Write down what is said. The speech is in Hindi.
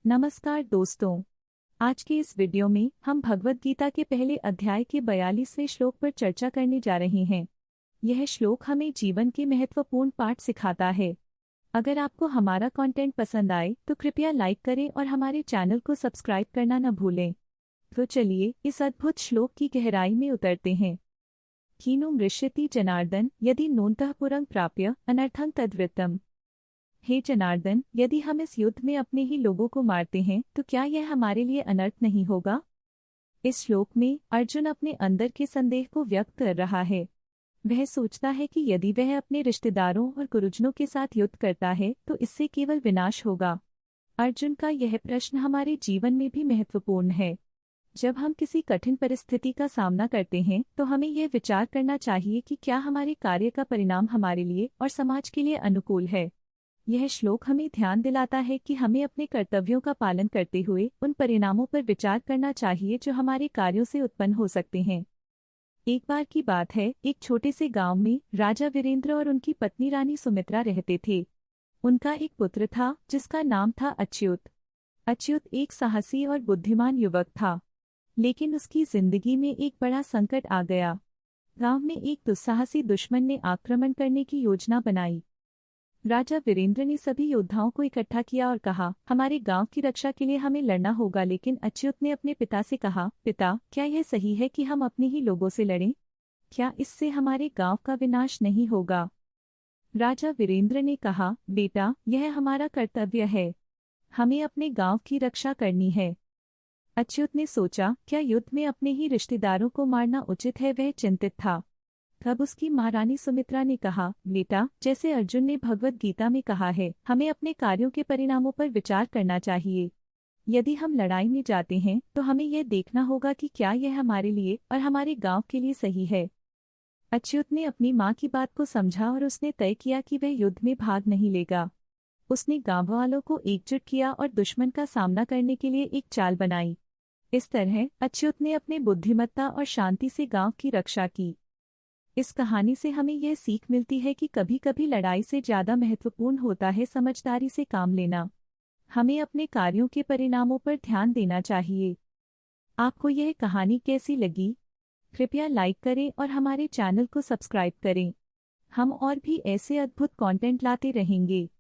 नमस्कार दोस्तों। आज के इस वीडियो में हम भगवद गीता के पहले अध्याय के 42वें श्लोक पर चर्चा करने जा रहे हैं। यह श्लोक हमें जीवन के महत्वपूर्ण पाठ सिखाता है। अगर आपको हमारा कंटेंट पसंद आए तो कृपया लाइक करें और हमारे चैनल को सब्सक्राइब करना न भूलें। तो चलिए इस अद्भुत श्लोक की गहराई में उतरते हैं। कीनु मृष्यति जनार्दन यदि नूनतः पुरं प्राप्य अनर्थं तद्वृत्तम्। हे जनार्दन, यदि हम इस युद्ध में अपने ही लोगों को मारते हैं तो क्या यह हमारे लिए अनर्थ नहीं होगा? इस श्लोक में अर्जुन अपने अंदर के संदेह को व्यक्त कर रहा है। वह सोचता है कि यदि वह अपने रिश्तेदारों और गुरुजनों के साथ युद्ध करता है तो इससे केवल विनाश होगा। अर्जुन का यह प्रश्न हमारे जीवन में भी महत्वपूर्ण है। जब हम किसी कठिन परिस्थिति का सामना करते हैं तो हमें यह विचार करना चाहिए कि क्या हमारे कार्य का परिणाम हमारे लिए और समाज के लिए अनुकूल है। यह श्लोक हमें ध्यान दिलाता है कि हमें अपने कर्तव्यों का पालन करते हुए उन परिणामों पर विचार करना चाहिए जो हमारे कार्यों से उत्पन्न हो सकते हैं। एक बार की बात है, एक छोटे से गांव में राजा वीरेंद्र और उनकी पत्नी रानी सुमित्रा रहते थे। उनका एक पुत्र था जिसका नाम था अच्युत। अच्युत एक साहसी और बुद्धिमान युवक था, लेकिन उसकी जिंदगी में एक बड़ा संकट आ गया। गांव में एक दुस्साहसी दुश्मन ने आक्रमण करने की योजना बनाई। राजा वीरेंद्र ने सभी योद्धाओं को इकट्ठा किया और कहा, हमारे गांव की रक्षा के लिए हमें लड़ना होगा। लेकिन अच्युत ने अपने पिता से कहा, पिता, क्या यह सही है कि हम अपने ही लोगों से लड़ें? क्या इससे हमारे गांव का विनाश नहीं होगा? राजा वीरेंद्र ने कहा, बेटा, यह हमारा कर्तव्य है। हमें अपने गांव की रक्षा करनी है। अच्युत ने सोचा, क्या युद्ध में अपने ही रिश्तेदारों को मारना उचित है? वह चिंतित था। तब उसकी माँ रानी सुमित्रा ने कहा, बेटा, जैसे अर्जुन ने भगवद गीता में कहा है, हमें अपने कार्यों के परिणामों पर विचार करना चाहिए। यदि हम लड़ाई में जाते हैं तो हमें यह देखना होगा कि क्या यह हमारे लिए और हमारे गांव के लिए सही है। अच्युत ने अपनी माँ की बात को समझा और उसने तय किया कि वह युद्ध में भाग नहीं लेगा। उसने गाँव वालों को एकजुट किया और दुश्मन का सामना करने के लिए एक चाल बनाई। इस तरह अच्युत ने अपने बुद्धिमत्ता और शांति से गाँव की रक्षा की। इस कहानी से हमें यह सीख मिलती है कि कभी कभी लड़ाई से ज्यादा महत्वपूर्ण होता है समझदारी से काम लेना। हमें अपने कार्यों के परिणामों पर ध्यान देना चाहिए। आपको यह कहानी कैसी लगी? कृपया लाइक करें और हमारे चैनल को सब्सक्राइब करें। हम और भी ऐसे अद्भुत कंटेंट लाते रहेंगे।